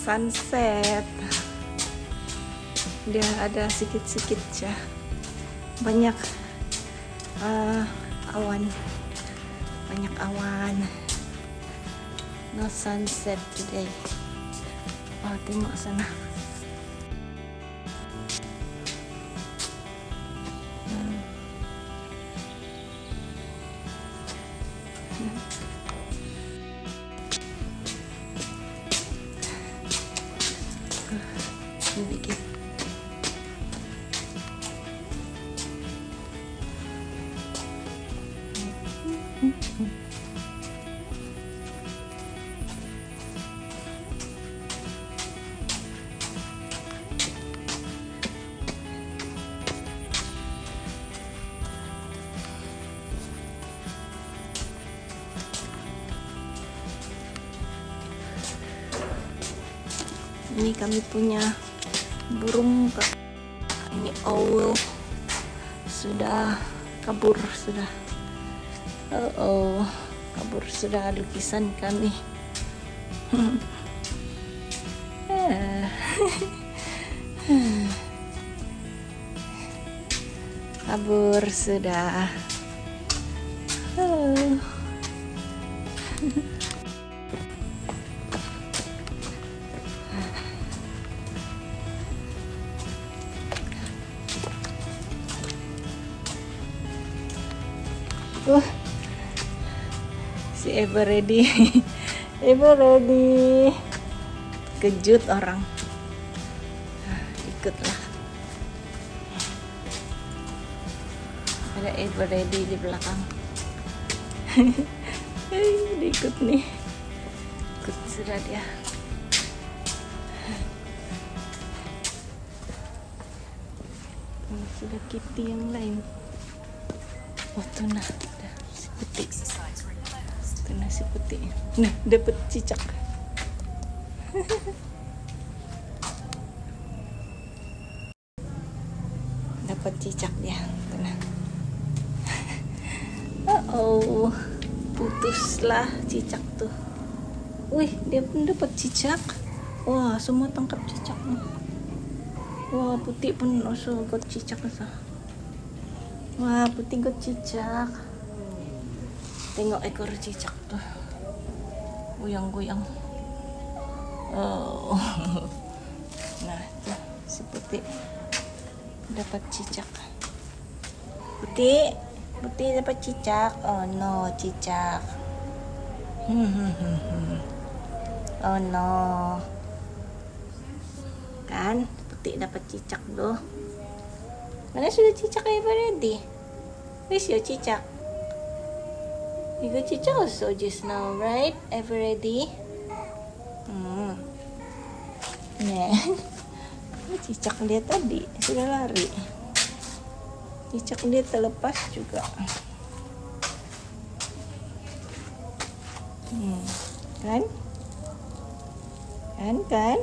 sunset. Dia ada sedikit-sedikit ya, banyak awan, no sunset today. Tengok sana. Sedikit. Ini kami punya burung. Ini owl sudah kabur sudah. Kabur sudah lukisan kami. Kabur sudah. Si Ever ready. Ever ready. Kejut orang. Ikutlah. Ada Ever ready di belakang. Ikut nih. Ikut sudah dia. Ini sudah kitty yang lain. Tuh nah, si putih. Tuh nah si putih. Nah, dapet cicak. Dapat cicak dia. Tuh nah. Putuslah cicak tuh. Wih, dia pun dapat cicak. Wah, semua tangkap cicaknya. Wah, putih pun also got cicak asa. Wah, putih got cicak. Tengok ekor cicak tuh. Goyang-goyang. Nah, tuh si putih dapat cicak. Putih dapat cicak. Oh no, cicak. Oh no. Kan putih dapat cicak loh. Mana sudah cicak ready? Where's your cicak? You got cicak also just now, right? Ever ready? Nah, cicak dia tadi sudah lari. Cicak dia terlepas juga. Kan? Kan?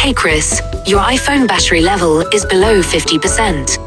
Hey Chris, your iPhone battery level is below 50%.